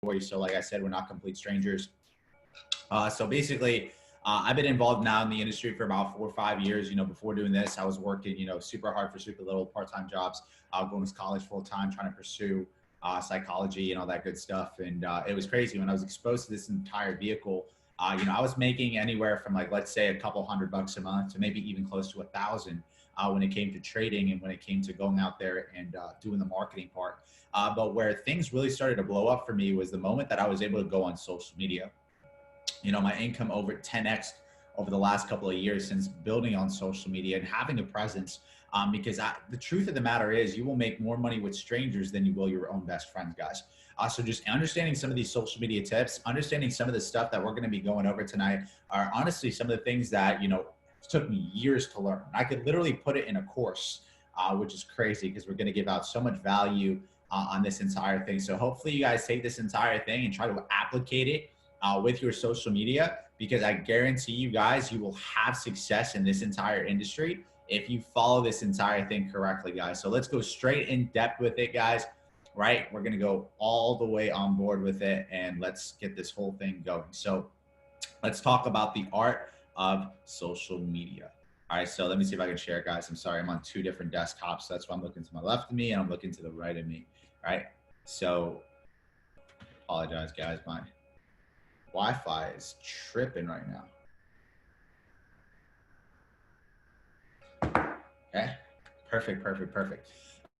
for you. So like I said, we're not complete strangers. So basically, I've been involved now in the industry for about 4 or 5 years. Before doing this, I was working, super hard for super little part-time jobs, going to college full-time, trying to pursue psychology and all that good stuff. And it was crazy when I was exposed to this entire vehicle. I was making anywhere from, like, let's say a couple $100 a month to maybe even close to 1,000 when it came to trading and when it came to going out there and doing the marketing part. But where things really started to blow up for me was the moment that I was able to go on social media. My income over 10x over the last couple of years since building on social media and having a presence. Because the truth of the matter is, you will make more money with strangers than you will your own best friends, guys. So just understanding some of these social media tips, understanding some of the stuff that we're going to be going over tonight are honestly some of the things that, took me years to learn. I could literally put it in a course, which is crazy because we're going to give out so much value on this entire thing. So hopefully you guys take this entire thing and try to applicate it with your social media, because I guarantee you guys, you will have success in this entire industry if you follow this entire thing correctly, guys. So let's go straight in depth with it, guys. Right? We're going to go all the way on board with it, and let's get this whole thing going. So let's talk about the art of social media. All right, so let me see if I can share it, guys. I'm sorry, I'm on 2 different desktops. So that's why I'm looking to my left of me and I'm looking to the right of me. All right, so apologize, guys. My Wi-Fi is tripping right now. Okay, perfect.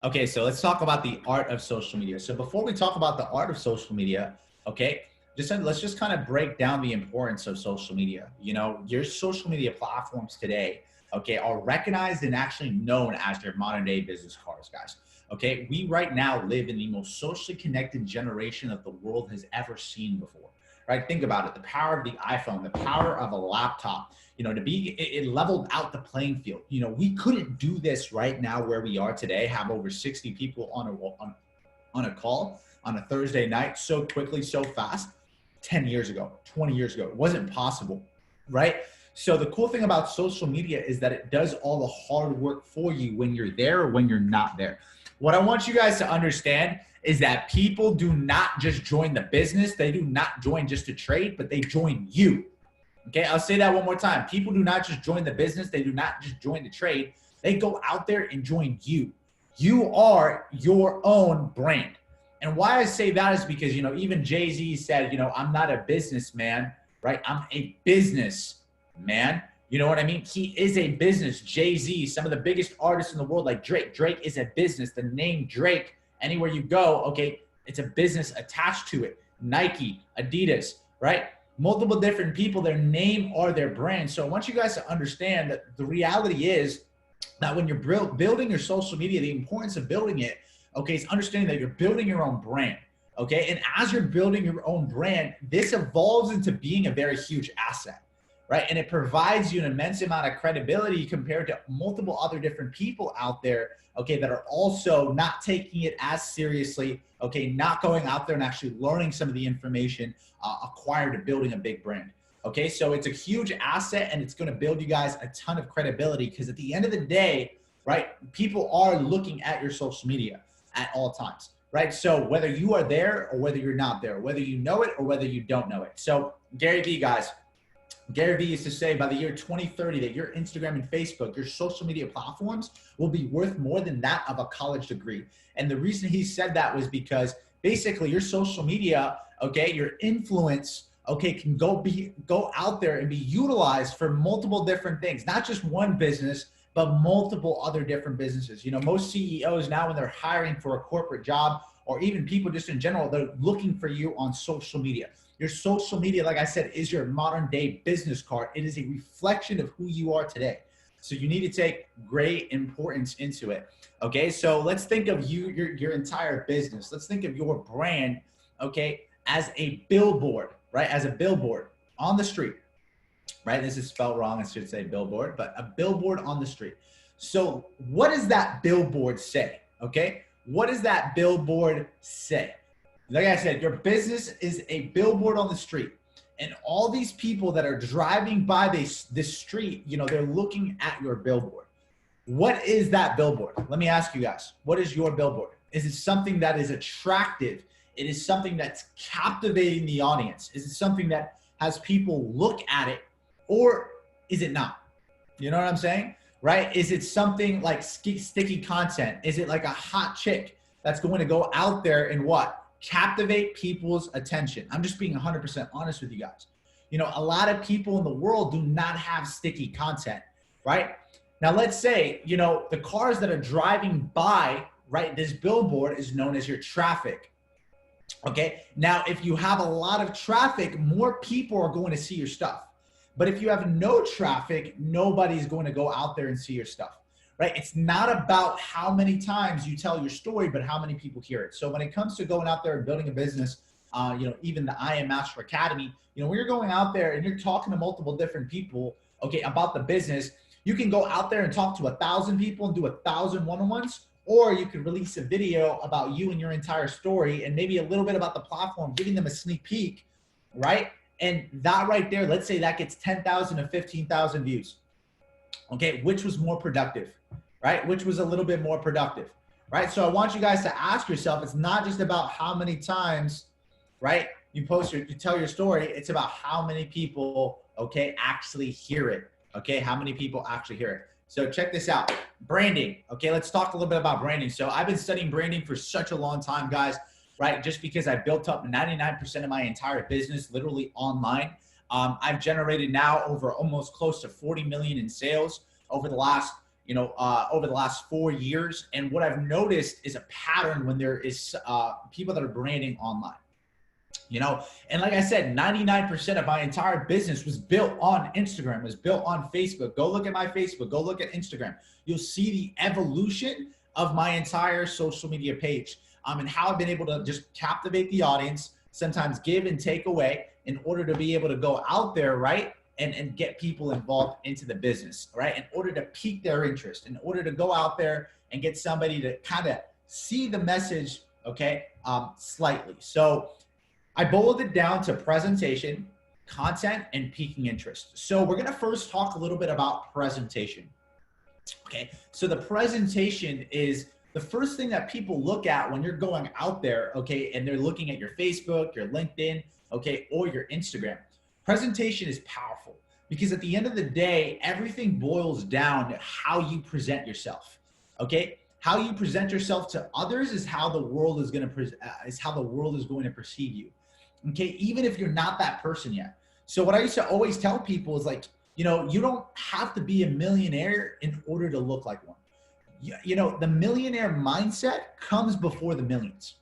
Okay, so let's talk about the art of social media. So before we talk about the art of social media, okay, let's just kind of break down the importance of social media. Your social media platforms today, okay, are recognized and actually known as your modern day business cards, guys. Okay, we right now live in the most socially connected generation that the world has ever seen before. Right? Think about it. The power of the iPhone, the power of a laptop, it leveled out the playing field. We couldn't do this right now where we are today, have over 60 people on a call on a Thursday night so quickly, so fast. 10 years ago, 20 years ago, it wasn't possible, right? So the cool thing about social media is that it does all the hard work for you when you're there or when you're not there. What I want you guys to understand is that people do not just join the business. They do not join just to trade, but they join you. Okay, I'll say that one more time. People do not just join the business. They do not just join the trade. They go out there and join you. You are your own brand. And why I say that is because, even Jay-Z said, I'm not a businessman, right? I'm a business man. You know what I mean? He is a business. Jay-Z, some of the biggest artists in the world, like Drake. Drake is a business. The name Drake, anywhere you go, okay, it's a business attached to it. Nike, Adidas, right? Multiple different people, their name or their brand. So I want you guys to understand that the reality is that when you're building your social media, the importance of building it, okay, is understanding that you're building your own brand, okay? And as you're building your own brand, this evolves into being a very huge asset, right? And it provides you an immense amount of credibility compared to multiple other different people out there, okay, that are also not taking it as seriously, okay, not going out there and actually learning some of the information acquired to building a big brand. Okay, so it's a huge asset and it's going to build you guys a ton of credibility, because at the end of the day, right, people are looking at your social media at all times, right? So whether you are there or whether you're not there, whether you know it or whether you don't know it. So Gary Vee, guys, Gary Vee used to say by the year 2030 that your Instagram and Facebook, your social media platforms, will be worth more than that of a college degree. And the reason he said that was because basically your social media, okay, your influence, okay, can go out there and be utilized for multiple different things, not just one business, but multiple other different businesses. Most CEOs now, when they're hiring for a corporate job, or even people just in general, they're looking for you on social media. Your social media, like I said, is your modern day business card. It is a reflection of who you are today. So you need to take great importance into it. Okay, so let's think of your entire business. Let's think of your brand, okay, as a billboard, right? As a billboard on the street, right? This is spelled wrong. It should say billboard, but a billboard on the street. So what does that billboard say? Okay, what does that billboard say? Like I said, your business is a billboard on the street, and all these people that are driving by this street, they're looking at your billboard. What is that billboard? Let me ask you guys, what is your billboard? Is it something that is attractive? It is something that's captivating the audience. Is it something that has people look at it, or is it not? You know what I'm saying? Right? Is it something like sticky content? Is it like a hot chick that's going to go out there and what? Captivate people's attention. I'm just being 100% honest with you guys. You know, a lot of people in the world do not have sticky content, right? Now, let's say, you know, the cars that are driving by, right, this billboard is known as your traffic. Okay. Now, if you have a lot of traffic, more people are going to see your stuff. But if you have no traffic, nobody's going to go out there and see your stuff, right? It's not about how many times you tell your story, but how many people hear it. So when it comes to going out there and building a business, you know, even the I Am Master Academy, you know, when you're going out there and you're talking to multiple different people, okay, about the business, you can go out there and talk to 1,000 people and do 1,000 one-on-ones, or you could release a video about you and your entire story and maybe a little bit about the platform, giving them a sneak peek, right? And that right there, let's say that gets 10,000 to 15,000 views. Okay, which was more productive, right? Which was a little bit more productive, right? So I want you guys to ask yourself, it's not just about how many times, right, you tell your story, it's about how many people, okay, actually hear it, okay? How many people actually hear it. So check this out, branding, okay? Let's talk a little bit about branding. So I've been studying branding for such a long time, guys. Right? Just because I built up 99% of my entire business literally online. I've generated now over almost close to 40 million in sales over the last, you know, over the last 4 years. And what I've noticed is a pattern when there is people that are branding online, you know, and like I said, 99% of my entire business was built on Instagram, was built on Facebook. Go look at my Facebook, go look at Instagram. You'll see the evolution of my entire social media page. And how I've been able to just captivate the audience, sometimes give and take away in order to be able to go out there, right? And get people involved into the business, right? In order to pique their interest, in order to go out there and get somebody to kind of see the message, okay, slightly. So I boiled it down to presentation, content, and piquing interest. So we're gonna first talk a little bit about presentation, okay? So the presentation is the first thing that people look at when you're going out there, okay, and they're looking at your Facebook, your LinkedIn, okay, or your Instagram. Presentation is powerful because at the end of the day, everything boils down to how you present yourself, okay? How you present yourself to others is how the world is going to perceive you, okay? Even if you're not that person yet. So what I used to always tell people is like, you know, you don't have to be a millionaire in order to look like one. You know, the millionaire mindset comes before the millions.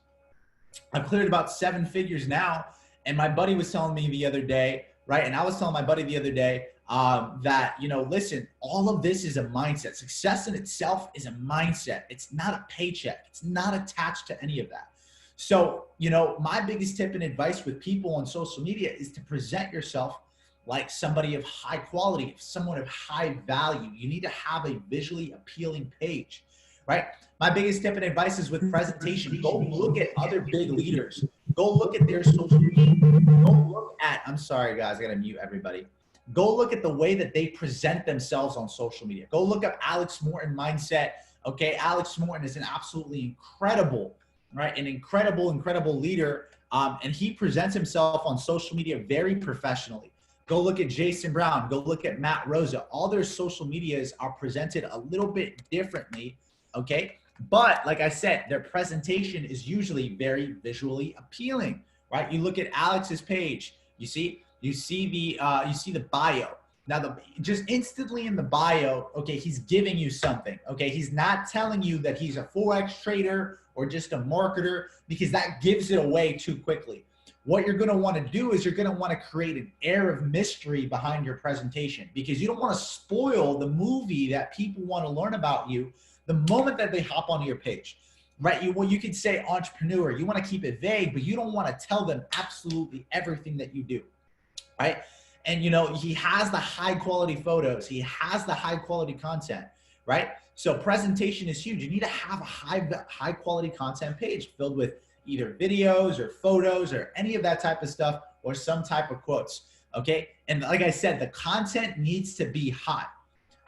I've cleared about 7 figures now. And my buddy was telling me the other day, right? And I was telling my buddy the other day that, you know, listen, all of this is a mindset. Success in itself is a mindset. It's not a paycheck. It's not attached to any of that. So, you know, my biggest tip and advice with people on social media is to present yourself like somebody of high quality, someone of high value. You need to have a visually appealing page, right? My biggest tip and advice is with presentation. Go look at other big leaders. Go look at their social media. Go look at, I'm sorry guys, I gotta mute everybody. Go look at the way that they present themselves on social media. Go look up Alex Morton mindset. Okay, Alex Morton is an absolutely incredible, right? An incredible leader. And he presents himself on social media very professionally. Go look at Jason Brown, go look at Matt Rosa. All their social medias are presented a little bit differently, okay? But like I said, their presentation is usually very visually appealing, right? You look at Alex's page, you see the bio. Now, just instantly in the bio, okay, he's giving you something, okay? He's not telling you that he's a Forex trader or just a marketer, because that gives it away too quickly. What you're going to want to do is you're going to want to create an air of mystery behind your presentation, because you don't want to spoil the movie that people want to learn about you the moment that they hop onto your page, right? You could say entrepreneur. You want to keep it vague, but you don't want to tell them absolutely everything that you do, right? And, you know, he has the high quality photos. He has the high quality content, right? So presentation is huge. You need to have a high quality content page filled with either videos or photos or any of that type of stuff, or some type of quotes, okay? And like I said, the content needs to be hot.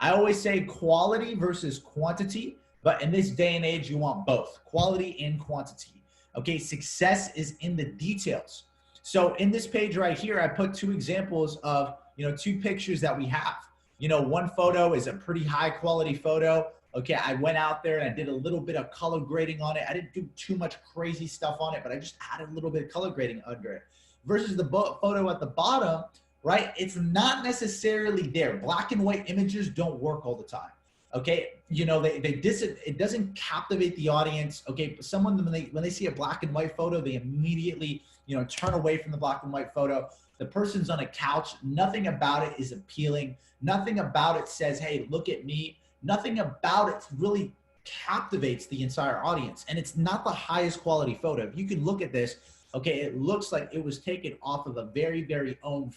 I always say quality versus quantity, but in this day and age, you want both, quality and quantity, Okay, success is in the details. So in this page right here, I put two examples of, two pictures that we have. One photo is a pretty high quality photo. Okay, I went out there and I did a little bit of color grading on it. I didn't do too much crazy stuff on it, but I just added a little bit of color grading under it. Versus the photo at the bottom, right? It's not necessarily there. Black and white images don't work all the time. Okay, it doesn't captivate the audience. Okay, someone when they see a black and white photo, they immediately turn away from the black and white photo. The person's on a couch. Nothing about it is appealing. Nothing about it says, "Hey, look at me." Nothing about it really captivates the entire audience, and it's not the highest quality photo. If you can look at this, okay, it looks like it was taken off of a very, very old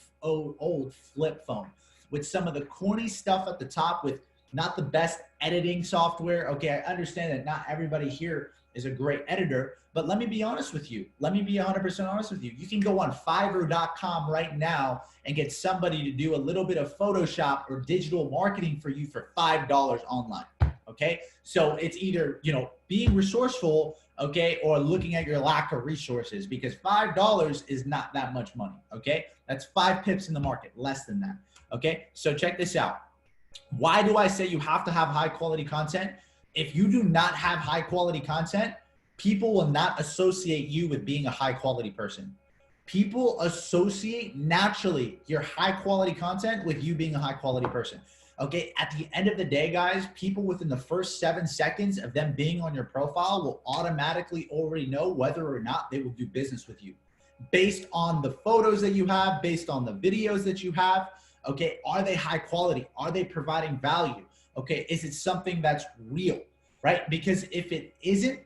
flip phone with some of the corny stuff at the top with not the best editing software. Okay, I understand that not everybody here is a great editor, but let me be honest with you. Let me be 100% honest with you. You can go on Fiverr.com right now and get somebody to do a little bit of Photoshop or digital marketing for you for $5 online. Okay, so it's either being resourceful, okay, or looking at your lack of resources, because $5 is not that much money. Okay, that's 5 pips in the market, less than that. Okay, so check this out. Why do I say you have to have high quality content? If you do not have high quality content, people will not associate you with being a high quality person. People associate naturally your high quality content with you being a high quality person. Okay, at the end of the day, guys, people within the first 7 seconds of them being on your profile will automatically already know whether or not they will do business with you based on the photos that you have, based on the videos that you have. Okay, are they high quality? Are they providing value? Okay, is it something that's real, right? Because if it isn't,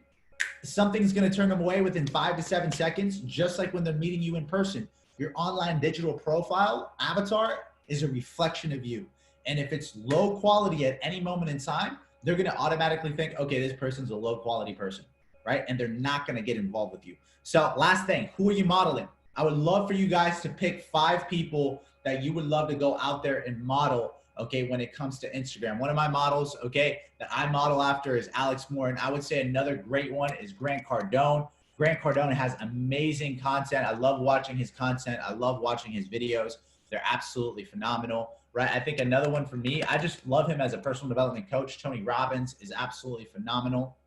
something's going to turn them away within 5 to 7 seconds, just like when they're meeting you in person. Your online digital profile avatar is a reflection of you. And if it's low quality at any moment in time, they're going to automatically think, okay, this person's a low quality person, right? And they're not going to get involved with you. So last thing, who are you modeling? I would love for you guys to pick 5 people that you would love to go out there and model, okay, when it comes to Instagram. One of my models, okay, that I model after is Alex Moore. And I would say another great one is Grant Cardone. Grant Cardone has amazing content. I love watching his content. I love watching his videos. They're absolutely phenomenal, right? I think another one for me, I just love him as a personal development coach. Tony Robbins is absolutely phenomenal,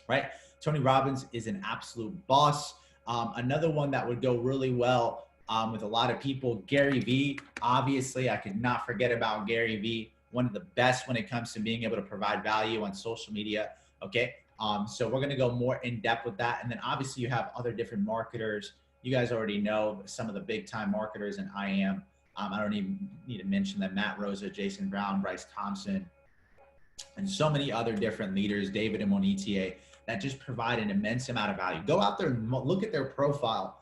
right? Tony Robbins is an absolute boss. Another one that would go really well with a lot of people, Gary Vee. Obviously, I could not forget about Gary Vee. One of the best when it comes to being able to provide value on social media. Okay, so we're going to go more in depth with that. And then obviously you have other different marketers. You guys already know some of the big time marketers, and I am. I don't even need to mention them: Matt Rosa, Jason Brown, Bryce Thompson, and so many other different leaders, David Monetier, that just provide an immense amount of value. Go out there and look at their profile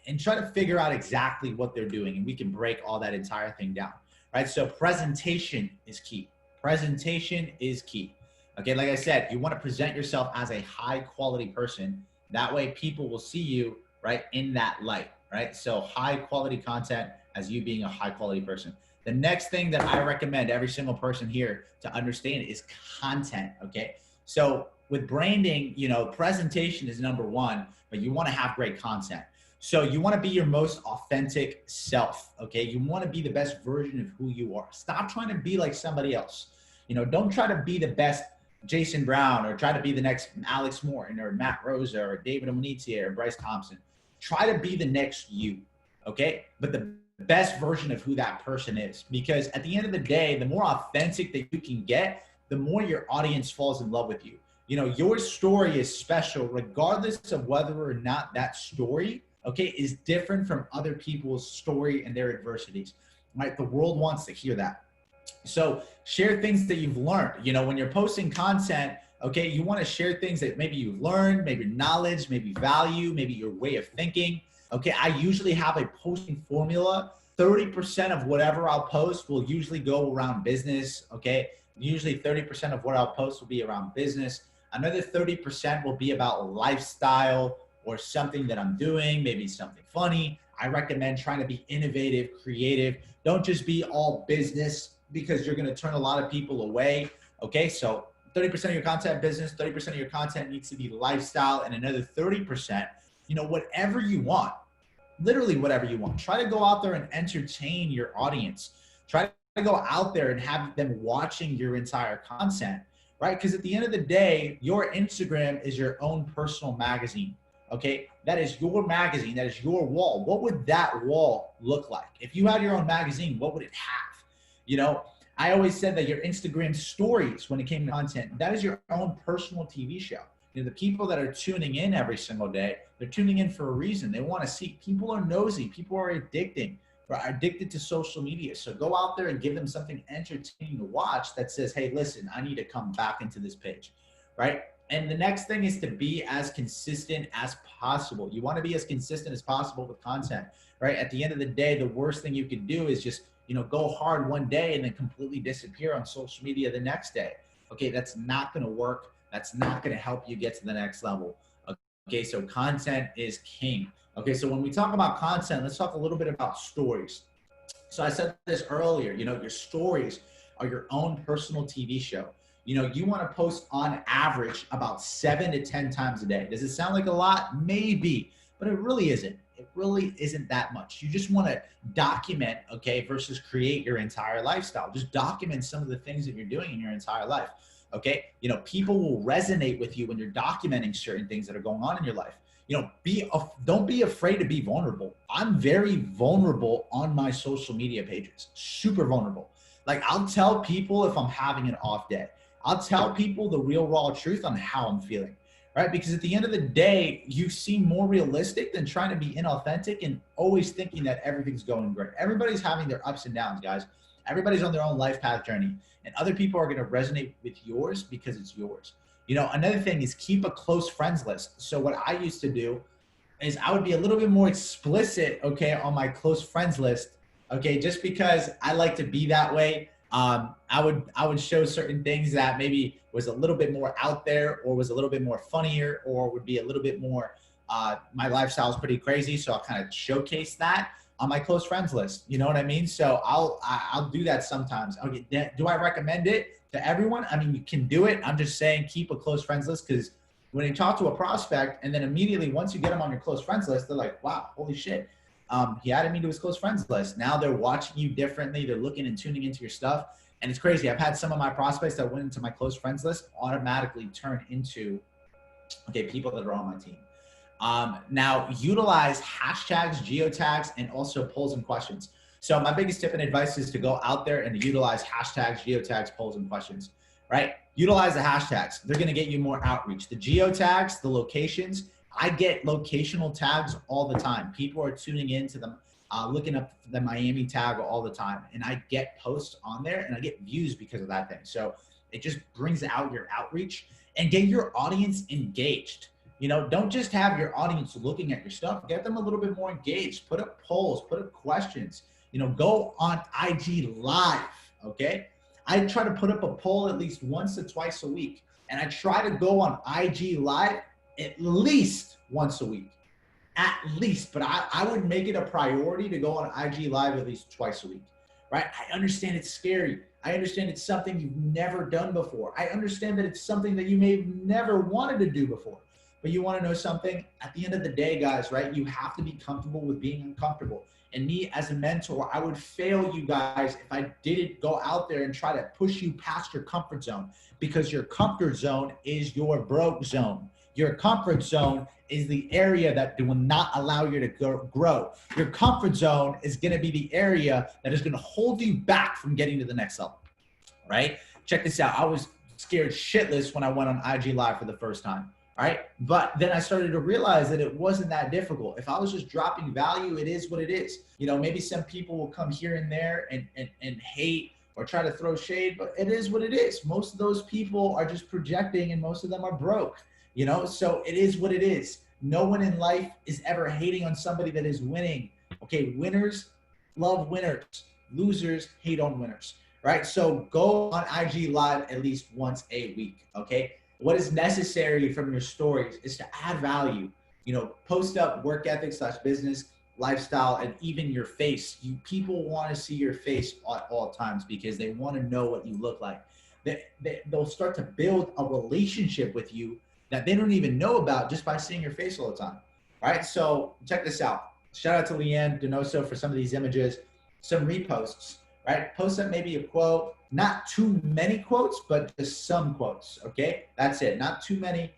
and try to figure out exactly what they're doing, and we can break all that entire thing down, right? So presentation is key. Presentation is key. Okay, like I said, you want to present yourself as a high quality person. That way people will see you, right, in that light, right? So high quality content as you being a high quality person. The next thing that I recommend every single person here to understand is content, okay? So with branding, presentation is number one, but you want to have great content. So you want to be your most authentic self, okay? You want to be the best version of who you are. Stop trying to be like somebody else. Don't try to be the best Jason Brown or try to be the next Alex Moore or Matt Rosa or David Monetier or Bryce Thompson. Try to be the next you, okay? But the best version of who that person is, because at the end of the day, the more authentic that you can get, the more your audience falls in love with you. Your story is special regardless of whether or not that story, okay, is different from other people's story and their adversities, right? The world wants to hear that. So share things that you've learned. When you're posting content, okay, you want to share things that maybe you've learned, maybe knowledge, maybe value, maybe your way of thinking. Okay, I usually have a posting formula. 30% of whatever I'll post will usually go around business, okay? Usually 30% of what I'll post will be around business. Another 30% will be about lifestyle or something that I'm doing, maybe something funny. I recommend trying to be innovative, creative. Don't just be all business because you're going to turn a lot of people away. Okay, so 30% of your content business, 30% of your content needs to be lifestyle, and another 30%, whatever you want, literally whatever you want. Try to go out there and entertain your audience. Try to go out there and have them watching your entire content, right? Because at the end of the day, your Instagram is your own personal magazine. Okay, that is your magazine, that is your wall. What would that wall look like? If you had your own magazine, what would it have? I always said that your Instagram stories, when it came to content, that is your own personal TV show. The people that are tuning in every single day, they're tuning in for a reason. They want to see. People are nosy. People are addicted to social media. So go out there and give them something entertaining to watch that says, hey, listen, I need to come back into this page, right? And the next thing is to be as consistent as possible. You want to be as consistent as possible with content, right? At the end of the day, the worst thing you could do is just, go hard one day and then completely disappear on social media the next day. Okay, that's not going to work. That's not going to help you get to the next level. Okay, so content is king. Okay, so when we talk about content, let's talk a little bit about stories. So I said this earlier, your stories are your own personal TV show. You want to post on average about 7 to 10 times a day. Does it sound like a lot? Maybe, but it really isn't. It really isn't that much. You just want to document, okay, versus create your entire lifestyle. Just document some of the things that you're doing in your entire life. Okay, people will resonate with you when you're documenting certain things that are going on in your life. Don't be afraid to be vulnerable. I'm very vulnerable on my social media pages, super vulnerable. Like, I'll tell people if I'm having an off day. I'll tell people the real raw truth on how I'm feeling, right? Because at the end of the day, you seem more realistic than trying to be inauthentic and always thinking that everything's going great. Everybody's having their ups and downs, guys. Everybody's on their own life path journey, and other people are going to resonate with yours because it's yours. Another thing is keep a close friends list. So what I used to do is I would be a little bit more explicit, okay, on my close friends list, okay, just because I like to be that way. I would show certain things that maybe was a little bit more out there, or was a little bit more funnier, or would be a little bit more, my lifestyle is pretty crazy, so I'll kind of showcase that on my close friends list. You know what I mean? So I'll do that sometimes. Okay, do I recommend it to everyone? I mean, you can do it. I'm just saying keep a close friends list, because when you talk to a prospect and then immediately once you get them on your close friends list, they're like, wow, holy shit. He added me to his close friends list. Now they're watching you differently. They're looking and tuning into your stuff. And it's crazy. I've had some of my prospects that went into my close friends list automatically turn into, okay, people that are on my team. Now utilize hashtags, geotags, and also polls and questions. So my biggest tip and advice is to go out there and utilize hashtags, geotags, polls, and questions, right? Utilize the hashtags. They're going to get you more outreach. The geotags, the locations, I get locational tags all the time. People are tuning into them, looking up the Miami tag all the time. And I get posts on there and I get views because of that thing. So it just brings out your outreach and get your audience engaged. Don't just have your audience looking at your stuff. Get them a little bit more engaged. Put up polls, put up questions. Go on IG Live, okay? I try to put up a poll at least once to twice a week. And I try to go on IG Live at least once a week. At least. But I would make it a priority to go on IG Live at least twice a week, right? I understand it's scary. I understand it's something you've never done before. I understand that it's something that you may have never wanted to do before. But you want to know something? At the end of the day, guys, right? You have to be comfortable with being uncomfortable. And me as a mentor, I would fail you guys if I didn't go out there and try to push you past your comfort zone, because your comfort zone is your broke zone. Your comfort zone is the area that will not allow you to grow. Your comfort zone is going to be the area that is going to hold you back from getting to the next level, right? Check this out. I was scared shitless when I went on IG Live for the first time. All right. But then I started to realize that it wasn't that difficult. If I was just dropping value, it is what it is. Maybe some people will come here and there and hate or try to throw shade, but it is what it is. Most of those people are just projecting and most of them are broke, so it is what it is. No one in life is ever hating on somebody that is winning. Okay. Winners love winners. Losers hate on winners, right? So go on IG Live at least once a week. Okay. What is necessary from your stories is to add value. Post up work ethic / business, lifestyle, and even your face. People want to see your face at all times because they want to know what you look like. they'll start to build a relationship with you that they don't even know about just by seeing your face all the time. All right, so check this out. Shout out to Leanne Donoso for some of these images, some reposts, right? Post up maybe a quote, not too many quotes, but just some quotes, okay? That's it, not too many.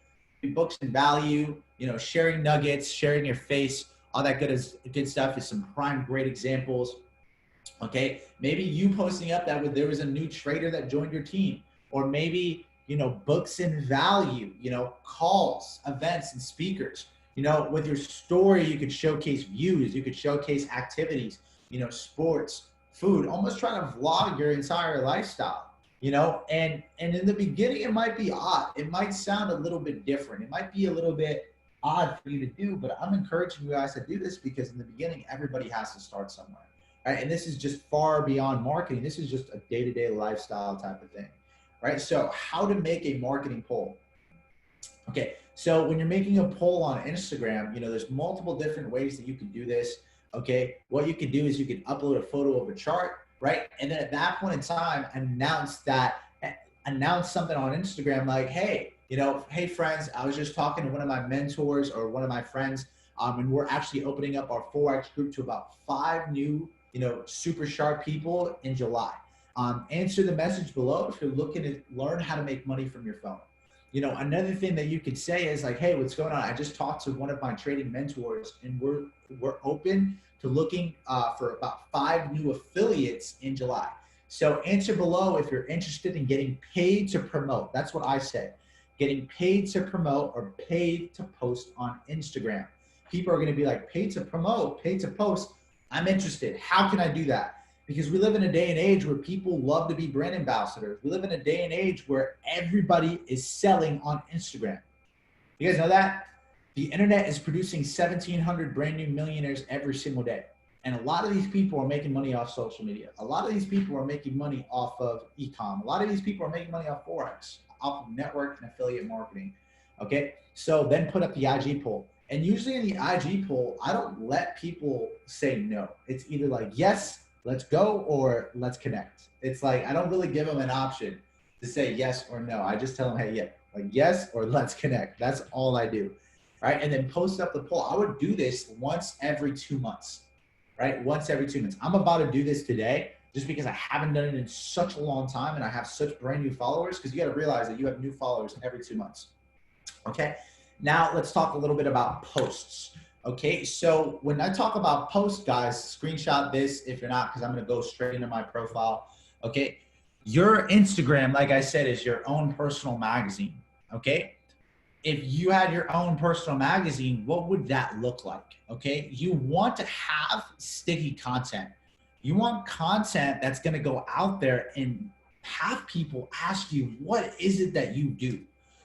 Books and value, you know, sharing nuggets, sharing your face, all that good stuff is some prime great examples. Okay, maybe you posting up that there was a new trader that joined your team, or maybe, you know, books and value, you know, calls, events, and speakers. You know, with your story, you could showcase views, you could showcase activities, you know, sports, food, almost trying to vlog your entire lifestyle. You know, and in the beginning, it might be odd. It might sound a little bit different. It might be a little bit odd for you to do, but I'm encouraging you guys to do this because in the beginning, everybody has to start somewhere. Right? And this is just far beyond marketing. This is just a day-to-day lifestyle type of thing, right? So how to make a marketing poll. Okay, so when you're making a poll on Instagram, you know, there's multiple different ways that you can do this. Okay, what you can do is you can upload a photo of a chart, right? And then at that point in time, announce something on Instagram like, hey, you know, hey friends, I was just talking to one of my mentors or one of my friends, and we're actually opening up our Forex group to about 5 new, you know, super sharp people in July. Answer the message below if you're looking to learn how to make money from your phone. You know, another thing that you could say is like, hey, what's going on? I just talked to one of my trading mentors and we're open to looking for about 5 new affiliates in July. So answer below if you're interested in getting paid to promote. That's what I said. Getting paid to promote or paid to post on Instagram. People are going to be like, paid to promote, paid to post. I'm interested. How can I do that? Because we live in a day and age where people love to be brand ambassadors. We live in a day and age where everybody is selling on Instagram. You guys know that? The internet is producing 1,700 brand new millionaires every single day. And a lot of these people are making money off social media. A lot of these people are making money off of e-com. A lot of these people are making money off Forex, off of network and affiliate marketing. Okay, so then put up the IG poll. And usually in the IG poll, I don't let people say no. It's either like, yes, let's go, or let's connect. It's like, I don't really give them an option to say yes or no. I just tell them, hey, yeah, like yes, or let's connect. That's all I do, right? And then post up the poll. I would do this once every 2 months, right? Once every 2 months. I'm about to do this today just because I haven't done it in such a long time and I have such brand new followers, because you got to realize that you have new followers every 2 months. Okay, now let's talk a little bit about posts. Okay, so when I talk about posts, guys, screenshot this if you're not, because I'm going to go straight into my profile. Okay, your Instagram, like I said, is your own personal magazine. Okay, if you had your own personal magazine, what would that look like? Okay, you want to have sticky content. You want content that's going to go out there and have people ask you, what is it that you do?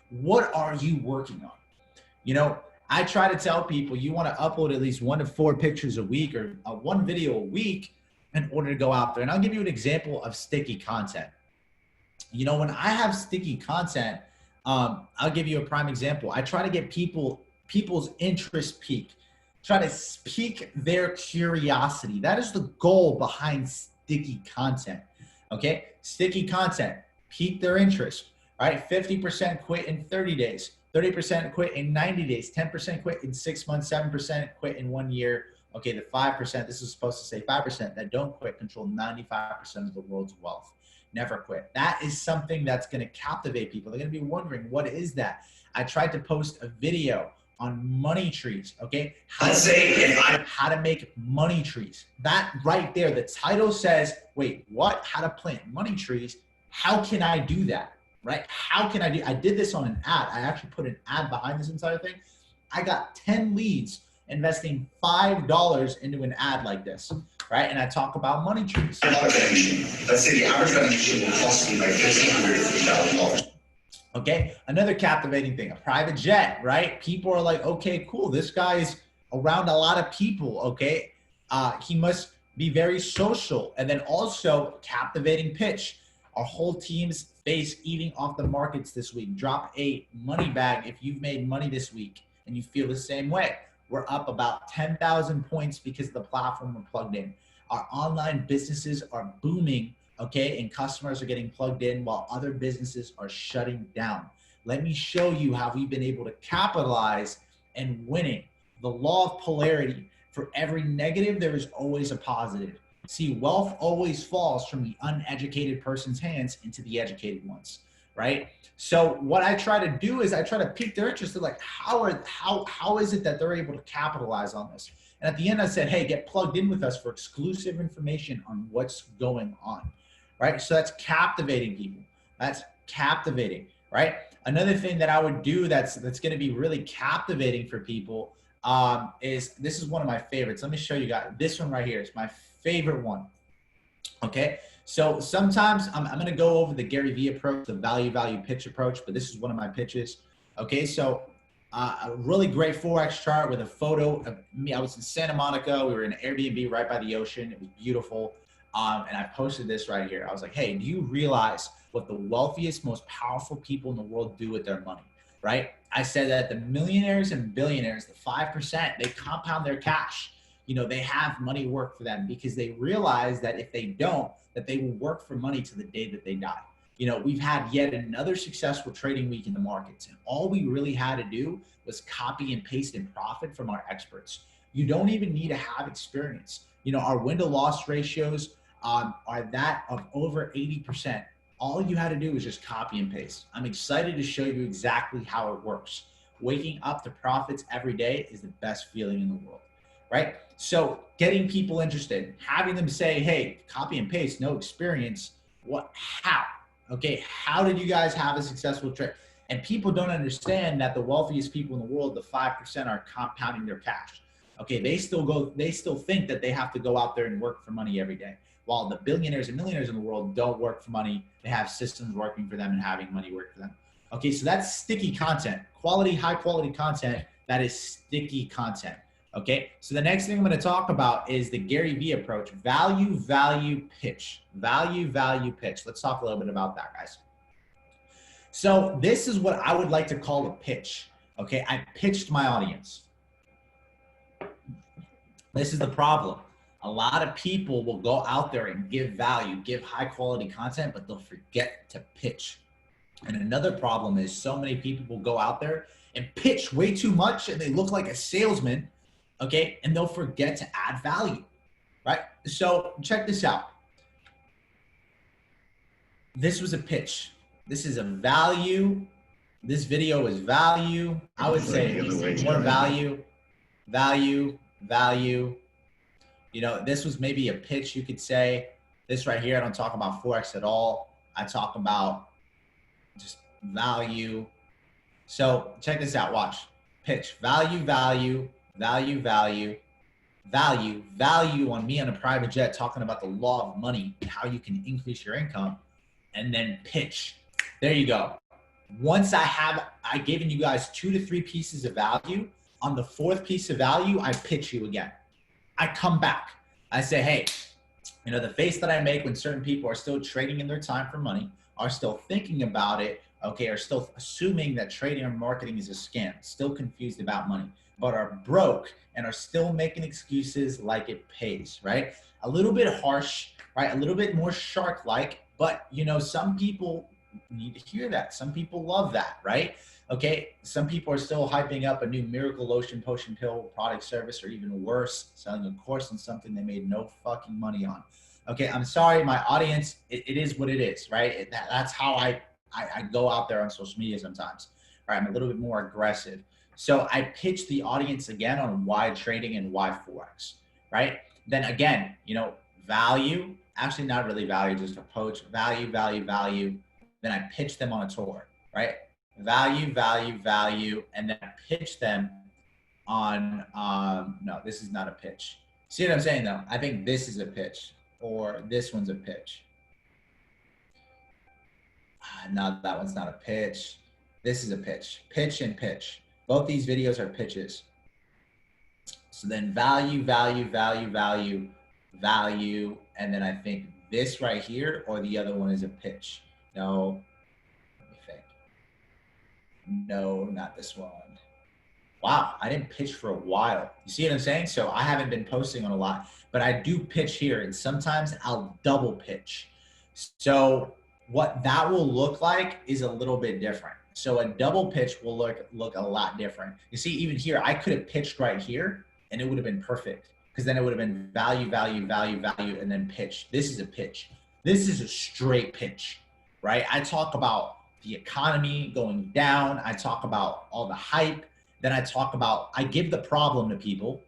What are you working on? You know, I try to tell people you want to upload at least 1 to 4 pictures a week, or 1 video a week in order to go out there. And I'll give you an example of sticky content. You know, when I have sticky content, I'll give you a prime example. I try to get people's interest peak, try to pique their curiosity. That is the goal behind sticky content. Okay, sticky content, pique their interest. Right, 50% quit in 30 days, 30% quit in 90 days, 10% quit in 6 months, 7% quit in 1 year. Okay, the 5%, this is supposed to say 5% that don't quit control 95% of the world's wealth. Never quit. That is something that's going to captivate people. They're going to be wondering, what is that? I tried to post a video on money trees. Okay, how to make money trees. That right there, the title says, wait, what? How to plant money trees? How can I do that? Right? How can I did this on an ad. I actually put an ad behind this entire thing. I got 10 leads investing $5 into an ad like this, right? And I talk about money trees. Let's say the average membership will cost you like $1,500. Okay, another captivating thing, a private jet, right? People are like, okay, cool. This guy's around a lot of people, okay? He must be very social. And then also captivating pitch. Our whole team's face eating off the markets this week. Drop a money bag if you've made money this week and you feel the same way. We're up about 10,000 points because of the platform we're plugged in. Our online businesses are booming okay? And customers are getting plugged in while other businesses are shutting down. Let me show you how we've been able to capitalize and winning. The law of polarity. For every negative, there is always a positive. See, wealth always falls from the uneducated person's hands into the educated ones, right? So what I try to do is I try to pique their interest. They're like, how is it that they're able to capitalize on this? And at the end, I said, hey, get plugged in with us for exclusive information on what's going on, right? So that's captivating people. That's captivating, right? Another thing that I would do that's going to be really captivating for people is, this is one of my favorites. Let me show you guys. This one right here is my favorite one. Okay. So sometimes I'm going to go over the Gary Vee approach, the value pitch approach, but this is one of my pitches. Okay. So a really great Forex chart with a photo of me. I was in Santa Monica. We were in an Airbnb right by the ocean. It was beautiful. And I posted this right here. I was like, hey, do you realize what the wealthiest, most powerful people in the world do with their money? Right? I said that the millionaires and billionaires, the 5%, they compound their cash. You know, they have money work for them because they realize that if they don't, that they will work for money to the day that they die. You know, we've had yet another successful trading week in the markets, and all we really had to do was copy and paste and profit from our experts. You don't even need to have experience. You know, our win to loss ratios are that of over 80%. All you had to do was just copy and paste. I'm excited to show you exactly how it works. Waking up to profits every day is the best feeling in the world, right? So getting people interested, having them say, hey, copy and paste, no experience. What, how? Okay, how did you guys have a successful trade? And people don't understand that the wealthiest people in the world, the 5%, are compounding their cash. Okay, they still think that they have to go out there and work for money every day. While the billionaires and millionaires in the world don't work for money, they have systems working for them and having money work for them. Okay, so that's sticky content, high quality content that is sticky content. Okay, so the next thing I'm going to talk about is the Gary Vee approach, value pitch. Value pitch. Let's talk a little bit about that, guys. So this is what I would like to call a pitch. Okay, I pitched my audience. This is the problem. A lot of people will go out there and give value, give high quality content, but they'll forget to pitch. And another problem is so many people will go out there and pitch way too much and they look like a salesman, okay? And they'll forget to add value, right? So check this out. This was a pitch. This is a value. This video is value. I would say more value. You know, this was maybe a pitch, you could say. This right here, I don't talk about Forex at all. I talk about just value. So check this out, watch. Pitch, value on me on a private jet, talking about the law of money, how you can increase your income, and then pitch. There you go. Once I given you guys 2 to 3 pieces of value, on the 4th piece of value, I pitch you again. I come back. I say, hey, you know, the face that I make when certain people are still trading in their time for money, are still thinking about it, okay, are still assuming that trading or marketing is a scam, still confused about money, but are broke and are still making excuses like it pays, right? A little bit harsh, right? A little bit more shark-like, but, you know, some people need to hear that. Some people love that, right? Okay, some people are still hyping up a new miracle lotion, potion, pill, product, service, or even worse, selling a course on something they made no fucking money on. Okay, I'm sorry, my audience, it is what it is, right? That's how I go out there on social media sometimes. All right, I'm a little bit more aggressive. So I pitch the audience again on why trading and why Forex, right? Then again, you know, value, actually not really value, just approach, value. Then I pitch them on a tour, right? Value, and then I pitch them on, no, this is not a pitch. See what I'm saying though? I think this is a pitch, or this one's a pitch. No, that one's not a pitch. This is a pitch. Pitch and pitch. Both these videos are pitches. So then value, and then I think this right here or the other one is a pitch. No, let me think. No, not this one. Wow, I didn't pitch for a while. You see what I'm saying? So I haven't been posting on a lot, but I do pitch here, and sometimes I'll double pitch. So what that will look like is a little bit different. So a double pitch will look a lot different. You see, even here, I could have pitched right here and it would have been perfect because then it would have been value, value, value, value, and then pitch. This is a pitch. This is a straight pitch, right? I talk about the economy going down. I talk about all the hype. Then I give the problem to people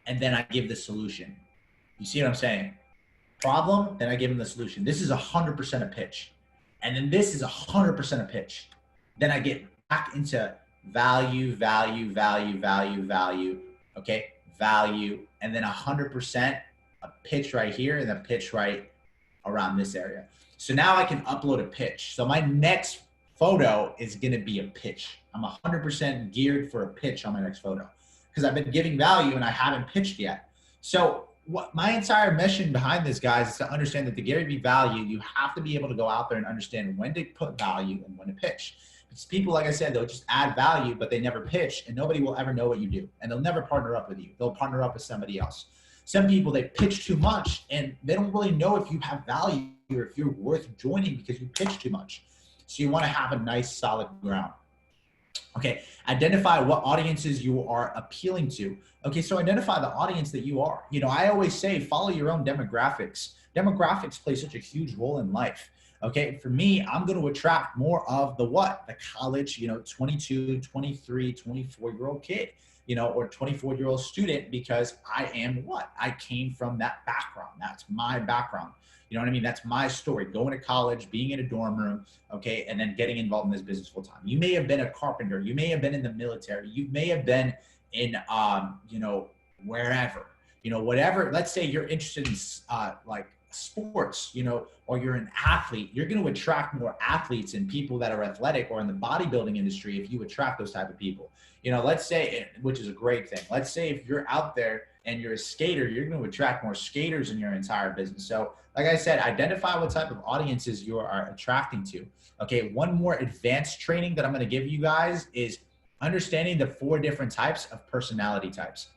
and then I give the solution. You see what I'm saying? Problem, then I give them the solution. This is 100% a pitch. And then this is 100% a pitch. Then I get back into value, value, value, value, value, okay? Value, and then 100% a pitch right here and a pitch right around this area. So now I can upload a pitch. So my next photo is gonna be a pitch. I'm 100% geared for a pitch on my next photo because I've been giving value and I haven't pitched yet. So what my entire mission behind this, guys, is to understand that the Gary Vee value, you have to be able to go out there and understand when to put value and when to pitch. Because people, like I said, they'll just add value, but they never pitch, and nobody will ever know what you do. And they'll never partner up with you. They'll partner up with somebody else. Some people, they pitch too much, and they don't really know if you have value or if you're worth joining because you pitch too much. So you want to have a nice, solid ground. Okay, identify what audiences you are appealing to. Okay, so identify the audience that you are. You know, I always say follow your own demographics. Demographics play such a huge role in life. Okay, for me, I'm going to attract more of the what? The college, you know, 22, 23, 24-year-old kid, you know, or 24-year-old student because I am what? I came from that background. That's my background. You know what I mean? That's my story. Going to college, being in a dorm room, okay, and then getting involved in this business full time. You may have been a carpenter. You may have been in the military. You may have been in, you know, wherever, you know, whatever. Let's say you're interested in like sports, you know, or you're an athlete. You're going to attract more athletes and people that are athletic, or in the bodybuilding industry if you attract those type of people. You know, let's say, which is a great thing. Let's say if you're out there and you're a skater, you're going to attract more skaters in your entire business. So like I said, identify what type of audiences you are attracting to. Okay, one more advanced training that I'm going to give you guys is understanding the 4 different types of personality types.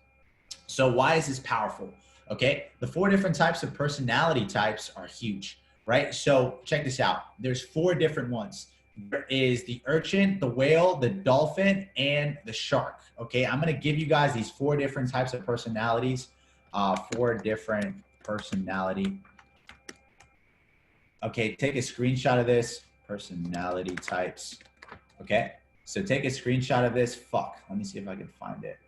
So why is this powerful? Okay, the 4 different types of personality types are huge, right? So check this out. There's 4 different ones. There is the urchin, the whale, the dolphin, and the shark. Okay, I'm going to give you guys these 4 different types of personalities, 4 different personality. Okay, take a screenshot of this, personality types. Okay, so take a screenshot of this. Fuck, let me see if I can find it.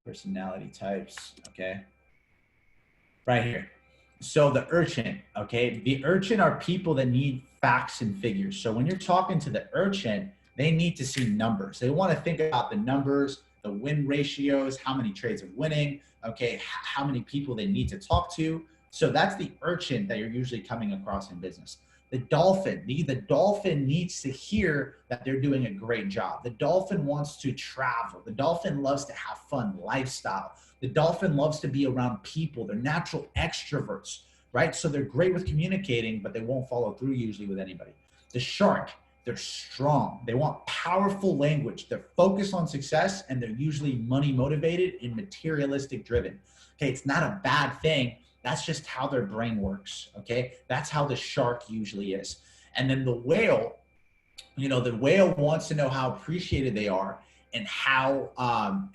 Personality types, okay. Right here. So the urchin, okay, the urchin are people that need facts and figures. So when you're talking to the urchin, they need to see numbers. They want to think about the numbers, the win ratios, how many trades are winning, okay, how many people they need to talk to. So that's the urchin that you're usually coming across in business. The dolphin, the dolphin needs to hear that they're doing a great job. The dolphin wants to travel. The dolphin loves to have fun, lifestyle. The dolphin loves to be around people. They're natural extroverts, right? So they're great with communicating, but they won't follow through usually with anybody. The shark, they're strong. They want powerful language. They're focused on success, and they're usually money motivated and materialistic driven. Okay, it's not a bad thing. That's just how their brain works, okay? That's how the shark usually is. And then the whale, you know, the whale wants to know how appreciated they are and how,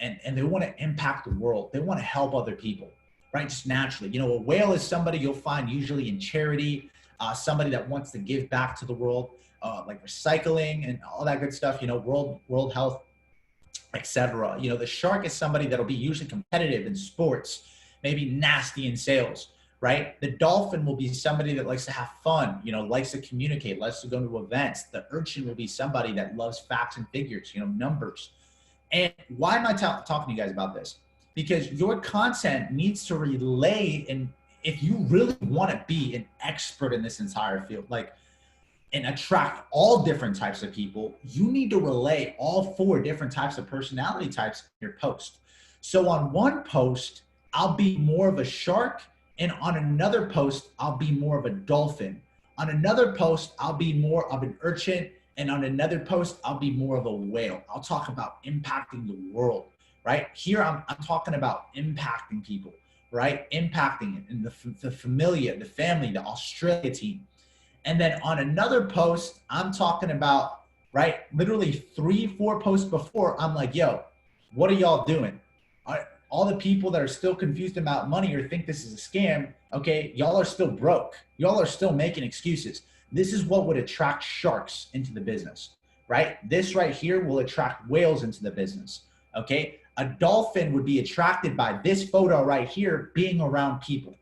and they want to impact the world. They want to help other people, right? Just naturally. You know, a whale is somebody you'll find usually in charity, somebody that wants to give back to the world, like recycling and all that good stuff, you know, world health, etc. You know, the shark is somebody that'll be usually competitive in sports, maybe nasty in sales, right? The dolphin will be somebody that likes to have fun, you know, likes to communicate, likes to go to events. The urchin will be somebody that loves facts and figures, you know, numbers. And why am I talking to you guys about this? Because your content needs to relay, and if you really want to be an expert in this entire field, like, and attract all different types of people, you need to relay all 4 different types of personality types in your post. So on one post, I'll be more of a shark, and on another post, I'll be more of a dolphin. On another post, I'll be more of an urchin, and on another post, I'll be more of a whale. I'll talk about impacting the world, right? Here, I'm talking about impacting people, right? Impacting it, and the familia, the family, the Australia team. And then on another post, I'm talking about, right, literally 3-4 posts before, I'm like, yo, what are y'all doing? All the people that are still confused about money or think this is a scam, okay, y'all are still broke. Y'all are still making excuses. This is what would attract sharks into the business, right? This right here will attract whales into the business, okay? A dolphin would be attracted by this photo right here being around people.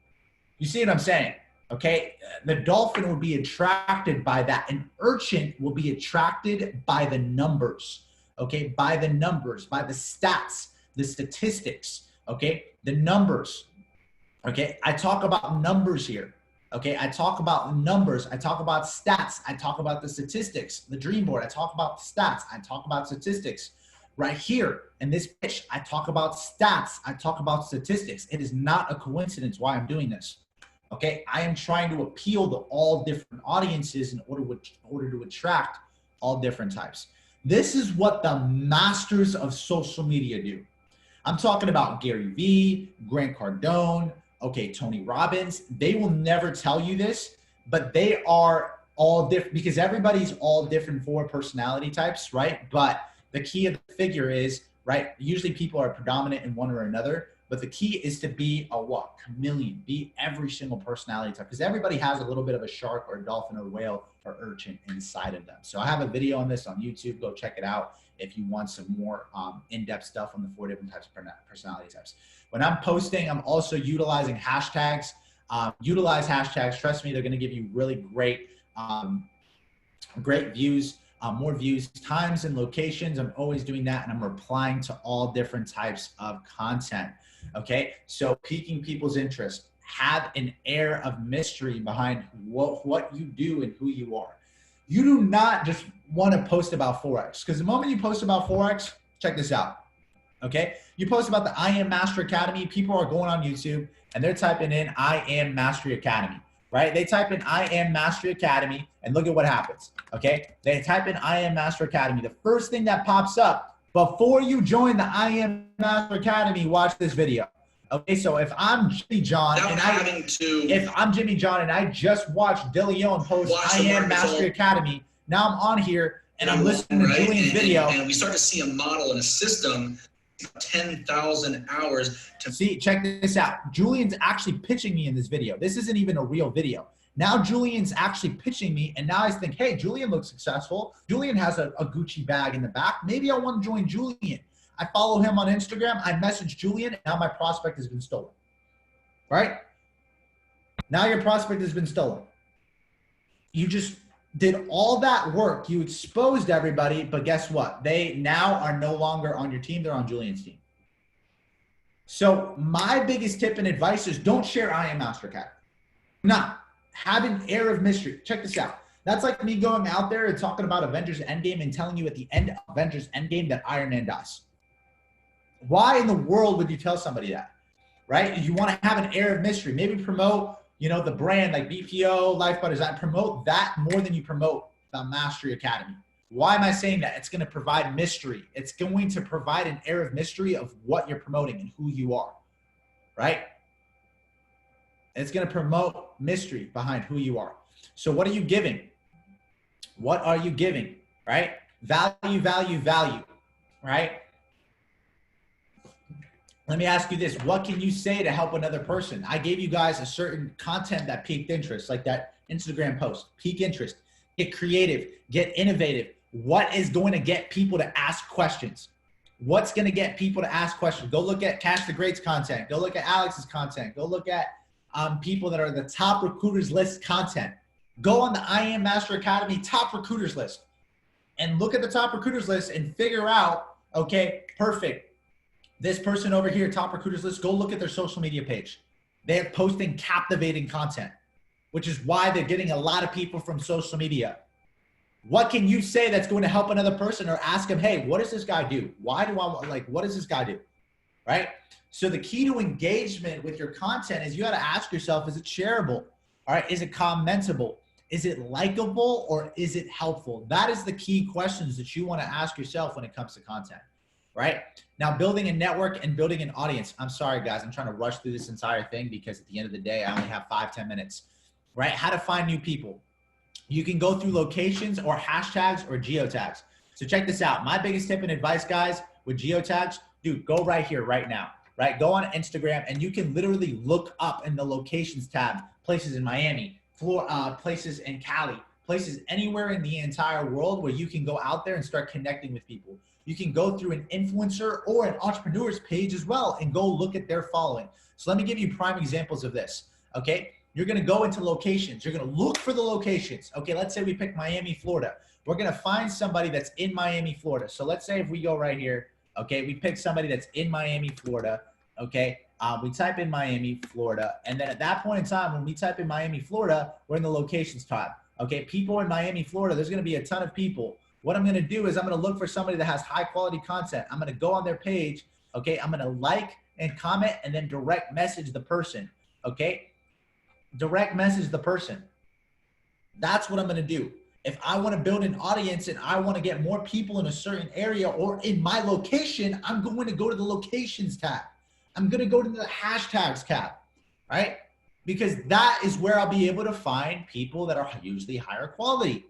You see what I'm saying? Okay, the dolphin will be attracted by that. An urchin will be attracted by the numbers, okay, by the numbers, by the stats, the statistics, okay, the numbers, okay. I talk about numbers here, okay. I talk about numbers. I talk about stats. I talk about the statistics, the dream board. I talk about stats. I talk about statistics. Right here in this pitch, I talk about stats. I talk about statistics. It is not a coincidence why I'm doing this. Okay, I am trying to appeal to all different audiences in order to attract all different types. This is what the masters of social media do. I'm talking about Gary Vee, Grant Cardone, okay, Tony Robbins. They will never tell you this, but they are all different because everybody's all different for personality types, right? But the key of the figure is, right, usually people are predominant in one or another. But the key is to be a what? Chameleon. Be every single personality type. Because everybody has a little bit of a shark or a dolphin or whale or urchin inside of them. So I have a video on this on YouTube. Go check it out if you want some more in-depth stuff on the 4 different types of personality types. When I'm posting, I'm also utilizing hashtags. Utilize hashtags. Trust me, they're going to give you really great, great views. More views, times, and locations. I'm always doing that, and I'm replying to all different types of content. Okay, so piquing people's interest. Have an air of mystery behind what you do and who you are. You do not just want to post about Forex, because the moment you post about Forex, check this out. Okay, you post about the I Am Master Academy. People are going on YouTube and they're typing in I Am Mastery Academy. Right? They type in I Am Mastery Academy and look at what happens. Okay? They type in I Am Master Academy. The first thing that pops up before you join the I Am Master Academy, watch this video. Okay, so if I'm Jimmy John and I just watched DeLeon post I Am Mastery Academy, now I'm on here and I'm listening to Julian's video. And we start to see a model and a system, 10,000 hours to see. Check this out. Julian's actually pitching me in this video. This isn't even a real video. Now Julian's actually pitching me, and now I think, hey, Julian looks successful. Julian has a Gucci bag in the back. Maybe I want to join Julian. I follow him on Instagram. I message Julian, and now my prospect has been stolen. Right? Now your prospect has been stolen. You just did all that work. You exposed everybody, but guess what? They now are no longer on your team. They're on Julian's team. So my biggest tip and advice is don't share I Am Master Academy. Now, have an air of mystery. Check this out. That's like me going out there and talking about Avengers Endgame and telling you at the end of Avengers Endgame that Iron Man dies. Why in the world would you tell somebody that? Right? You want to have an air of mystery. Maybe promote, you know, the brand like BPO, Life by Design. Promote that more than you promote the Mastery Academy. Why am I saying that? It's going to provide mystery. It's going to provide an air of mystery of what you're promoting and who you are, right? It's going to promote mystery behind who you are. So what are you giving? What are you giving, right? Value, value, value, right? Let me ask you this. What can you say to help another person? I gave you guys a certain content that piqued interest, like that Instagram post. Pique interest. Get creative. Get innovative. What is going to get people to ask questions? What's going to get people to ask questions? Go look at Cash the Great's content. Go look at Alex's content. Go look at people that are the top recruiters list content. Go on the I Am Master Academy top recruiters list and look at the top recruiters list and figure out, okay, perfect. This person over here, top recruiters list, go look at their social media page. They're posting captivating content, which is why they're getting a lot of people from social media. What can you say that's going to help another person, or ask them, hey, what does this guy do? Why do I like, what does this guy do? Right? So the key to engagement with your content is you got to ask yourself, is it shareable? All right. Is it commentable? Is it likable, or is it helpful? That is the key questions that you want to ask yourself when it comes to content. right? Now, building a network and building an audience. I'm sorry, guys. I'm trying to rush through this entire thing because at the end of the day, I only have 5-10 minutes, right? How to find new people. You can go through locations or hashtags or geotags. So check this out. My biggest tip and advice, guys, with geotags, dude, go right here, right now, right? Go on Instagram and you can literally look up in the locations tab, places in Miami, places in Cali, places anywhere in the entire world where you can go out there and start connecting with people. You can go through an influencer or an entrepreneur's page as well and go look at their following. So let me give you prime examples of this, okay? You're going to go into locations. You're going to look for the locations. Okay, let's say we pick Miami, Florida. We're going to find somebody that's in Miami, Florida. So let's say if we go right here, okay, we pick somebody that's in Miami, Florida, okay? We type in Miami, Florida, and then at that point in time, when we type in Miami, Florida, we're in the locations tab. Okay, people in Miami, Florida, there's going to be a ton of people. What I'm going to do is I'm going to look for somebody that has high quality content. I'm going to go on their page, okay? I'm going to like and comment and then direct message the person, okay? Direct message the person. That's what I'm going to do. If I want to build an audience and I want to get more people in a certain area or in my location, I'm going to go to the locations tab. I'm going to go to the hashtags tab, right? Because that is where I'll be able to find people that are usually higher quality,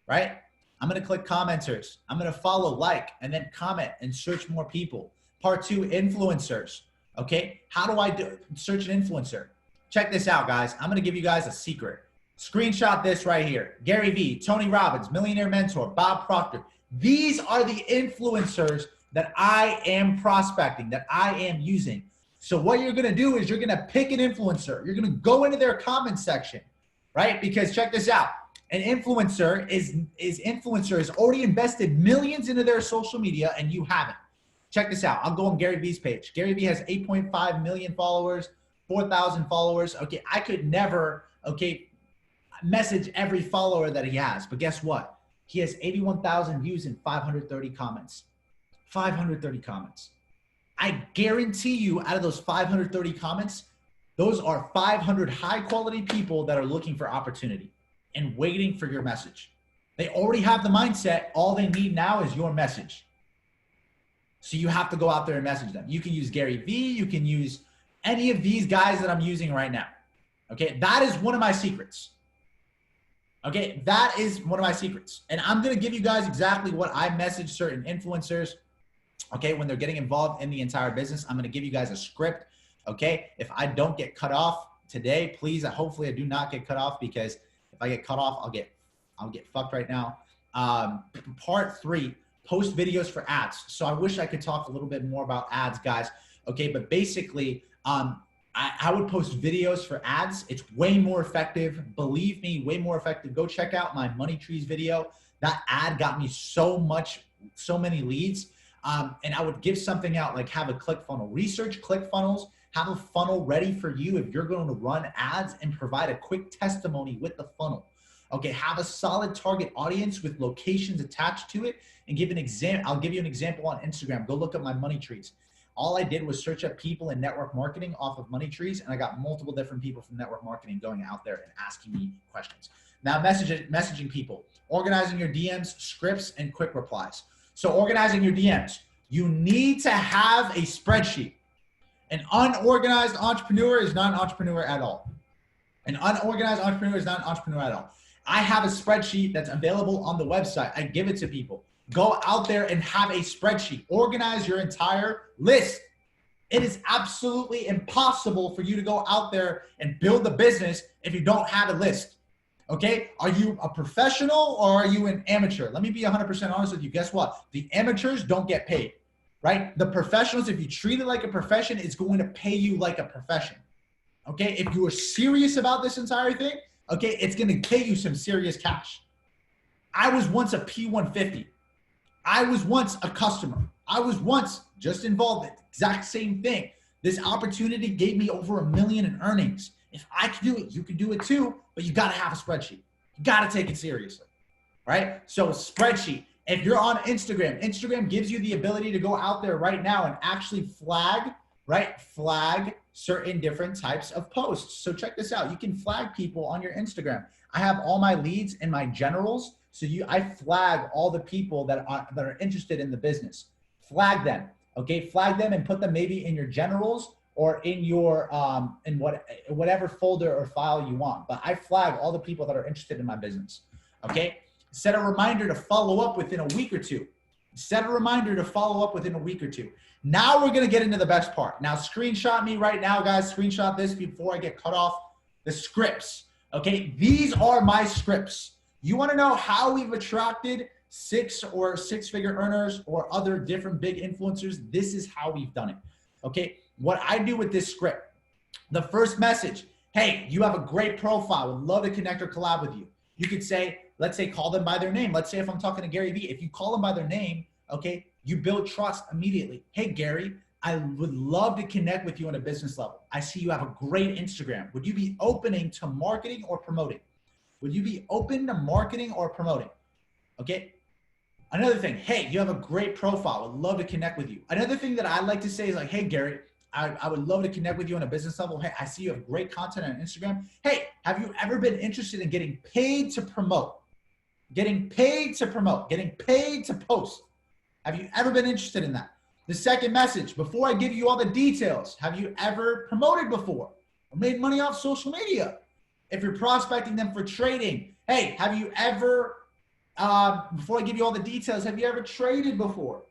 right? I'm going to click commenters. I'm going to follow, like, and then comment and search more people. Part 2, influencers. Okay. How do I search an influencer? Check this out, guys. I'm going to give you guys a secret. Screenshot this right here. Gary Vee, Tony Robbins, Millionaire Mentor, Bob Proctor. These are the influencers that I am prospecting, that I am using. So what you're going to do is you're going to pick an influencer. You're going to go into their comment section, right? Because check this out. An influencer is already invested millions into their social media and you haven't. Check this out. I'll go on Gary Vee's page. Gary Vee has 8.5 million followers, 4,000 followers. Okay, I could never, okay, message every follower that he has. But guess what? He has 81,000 views and 530 comments. 530 comments. I guarantee you out of those 530 comments, those are 500 high quality people that are looking for opportunity and waiting for your message. They already have the mindset. All they need now is your message. So you have to go out there and message them. You can use Gary Vee. You can use any of these guys that I'm using right now. Okay, that is one of my secrets. Okay, that is one of my secrets. And I'm going to give you guys exactly what I message certain influencers, okay, when they're getting involved in the entire business. I'm going to give you guys a script, okay? If I don't get cut off today, please, hopefully I do not get cut off, because if I get cut off, I'll get fucked right now. Part 3, post videos for ads. So I wish I could talk a little bit more about ads, guys, okay? But basically, I would post videos for ads. It's way more effective. Believe me, way more effective. Go check out my Money Trees video. That ad got me so many leads. And I would give something out like have a ClickFunnels. Research ClickFunnels. Have a funnel ready for you if you're going to run ads, and provide a quick testimony with the funnel. Okay, have a solid target audience with locations attached to it, and give an example. I'll give you an example on Instagram. Go look at my Money Trees. All I did was search up people in network marketing off of Money Trees, and I got multiple different people from network marketing going out there and asking me questions. Now, messaging people, organizing your DMs, scripts, and quick replies. So organizing your DMs, you need to have a spreadsheet. An unorganized entrepreneur is not an entrepreneur at all. An unorganized entrepreneur is not an entrepreneur at all. I have a spreadsheet that's available on the website. I give it to people. Go out there and have a spreadsheet. Organize your entire list. It is absolutely impossible for you to go out there and build a business if you don't have a list. Okay? Are you a professional or are you an amateur? Let me be 100% honest with you. Guess what? The amateurs don't get paid, right? The professionals, if you treat it like a profession, it's going to pay you like a profession. Okay? If you are serious about this entire thing, okay, it's going to pay you some serious cash. I was once a P150. I was once a customer. I was once just involved in the exact same thing. This opportunity gave me over $1 million in earnings. If I can do it, you can do it too, but you got to have a spreadsheet. You got to take it seriously, right? So spreadsheet. If you're on Instagram, Instagram gives you the ability to go out there right now and actually flag, right? Flag certain different types of posts. So check this out. You can flag people on your Instagram. I have all my leads and my generals. So I flag all the people that are interested in the business. flag them. Okay, flag them and put them maybe in your generals or in your whatever folder or file you want. But I flag all the people that are interested in my business. Okay, set a reminder to follow up within a week or two. Set a reminder to follow up within a week or two. Now we're gonna get into the best part. Now screenshot me right now, guys. Screenshot this before I get cut off. The scripts. Okay, these are my scripts. You want to know how we've attracted six-figure earners or other different big influencers? This is how we've done it. Okay, what I do with this script, the first message, hey, you have a great profile, would love to connect or collab with you. You could say, let's say, call them by their name. Let's say if I'm talking to Gary Vee, if you call them by their name, okay, you build trust immediately. Hey, Gary, I would love to connect with you on a business level. I see you have a great Instagram. Would you be opening to marketing or promoting? Would you be open to marketing or promoting? Okay. Another thing, hey, you have a great profile. Would love to connect with you. Another thing that I like to say is like, hey, Gary, I would love to connect with you on a business level. Hey, I see you have great content on Instagram. Hey, have you ever been interested in getting paid to promote? Getting paid to promote, getting paid to post. Have you ever been interested in that? The second message, before I give you all the details, have you ever promoted before or made money off social media? If you're prospecting them for trading, hey, have you ever, before I give you all the details, have you ever traded before?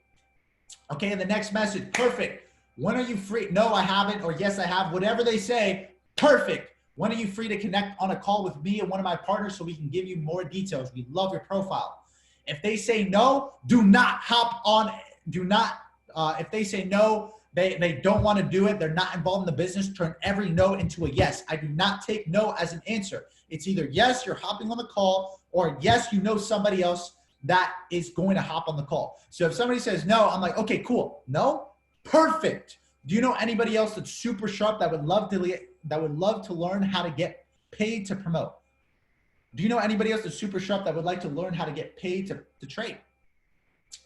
Okay, and the next message, perfect. When are you free? No, I haven't, or yes, I have. Whatever they say, perfect. When are you free to connect on a call with me and one of my partners so we can give you more details? We love your profile. If they say no, do not hop on, do not, if they say no, they don't want to do it, they're not involved in the business, turn every no into a yes. I do not take no as an answer. It's either yes, you're hopping on the call, or yes, you know somebody else that is going to hop on the call. So if somebody says no, I'm like, okay, cool. No? Perfect. Do you know anybody else that's super sharp that would love to learn how to get paid to promote? Do you know anybody else that's super sharp that would like to learn how to get paid to trade?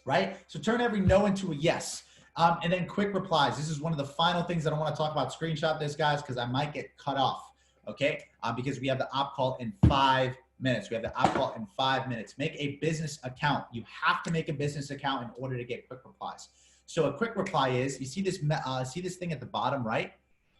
Right? So turn every no into a yes. And then quick replies. This is one of the final things that I want to talk about. Screenshot this, guys, because I might get cut off. Okay? Because we have the op call in 5 minutes. We have the op call in 5 minutes. Make a business account. You have to make a business account in order to get quick replies. So a quick reply is, you see this thing at the bottom right?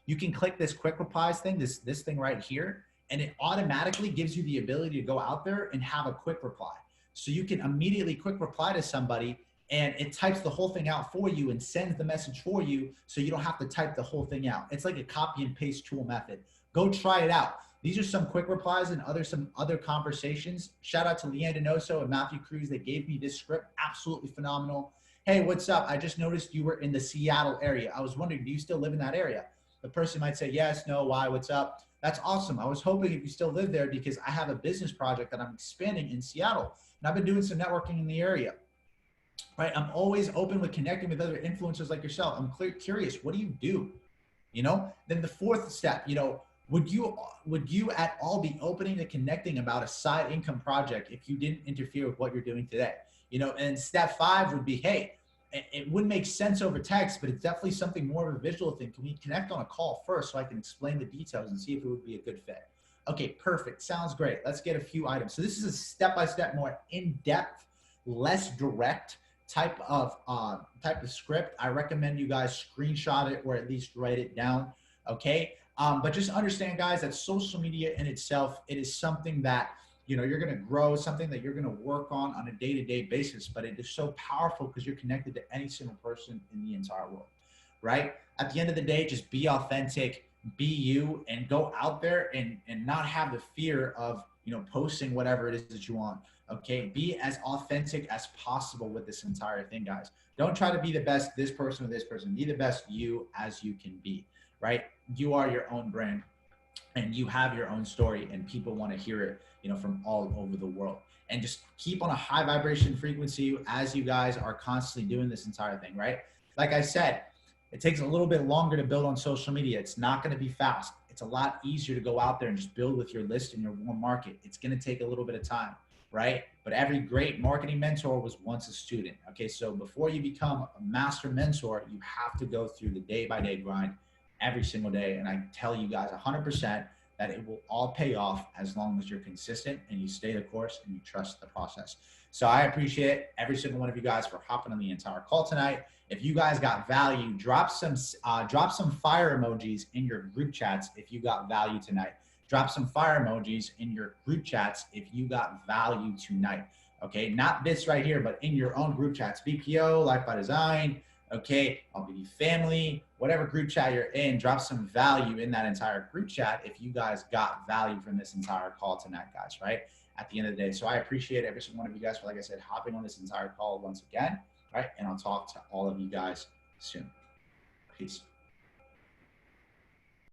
You can click this quick replies thing, this thing right here, and it automatically gives you the ability to go out there and have a quick reply. So you can immediately quick reply to somebody and it types the whole thing out for you and sends the message for you so you don't have to type the whole thing out. It's like a copy and paste tool method. Go try it out. These are some quick replies and some other conversations. Shout out to Leanne Denoso and Matthew Cruz. They gave me this script. Absolutely phenomenal. Hey, what's up? I just noticed you were in the Seattle area. I was wondering, do you still live in that area? The person might say, yes, no, why, what's up? That's awesome. I was hoping if you still live there because I have a business project that I'm expanding in Seattle. And I've been doing some networking in the area. Right? I'm always open with connecting with other influencers like yourself. I'm curious, what do you do? You know, then the fourth step, you know, would you at all be opening to connecting about a side income project if you didn't interfere with what you're doing today? You know, and step 5 would be, hey, it wouldn't make sense over text, but it's definitely something more of a visual thing. Can we connect on a call first so I can explain the details and see if it would be a good fit? Okay, perfect. Sounds great. Let's get a few items. So this is a step-by-step, more in-depth, less direct type of script. I recommend you guys screenshot it or at least write it down. Okay. But just understand, guys, that social media in itself, it is something that, you know, you're going to grow, something that you're going to work on a day-to-day basis, but it is so powerful because you're connected to any single person in the entire world, right? At the end of the day, just be authentic, be you, and go out there and not have the fear of, you know, posting whatever it is that you want. Okay. Be as authentic as possible with this entire thing, guys. Don't try to be the best, this person or this person. Be the best you as you can be, right? You are your own brand and you have your own story and people want to hear it, you know, from all over the world. And just keep on a high vibration frequency as you guys are constantly doing this entire thing, right? Like I said, it takes a little bit longer to build on social media. It's not going to be fast. It's a lot easier to go out there and just build with your list and your warm market. It's going to take a little bit of time, right? But every great marketing mentor was once a student. Okay, so before you become a master mentor, you have to go through the day-by-day grind every single day. And I tell you guys 100%, that it will all pay off as long as you're consistent and you stay the course and you trust the process. So I appreciate every single one of you guys for hopping on the entire call tonight. If you guys got value, drop some fire emojis in your group chats if you got value tonight. Drop some fire emojis in your group chats if you got value tonight. Okay, not this right here, but in your own group chats, BPO, Life by Design, okay, I'll give you family, whatever group chat you're in, drop some value in that entire group chat if you guys got value from this entire call tonight, guys, right? At the end of the day. So I appreciate every single one of you guys for, like I said, hopping on this entire call once again, right? And I'll talk to all of you guys soon. Peace.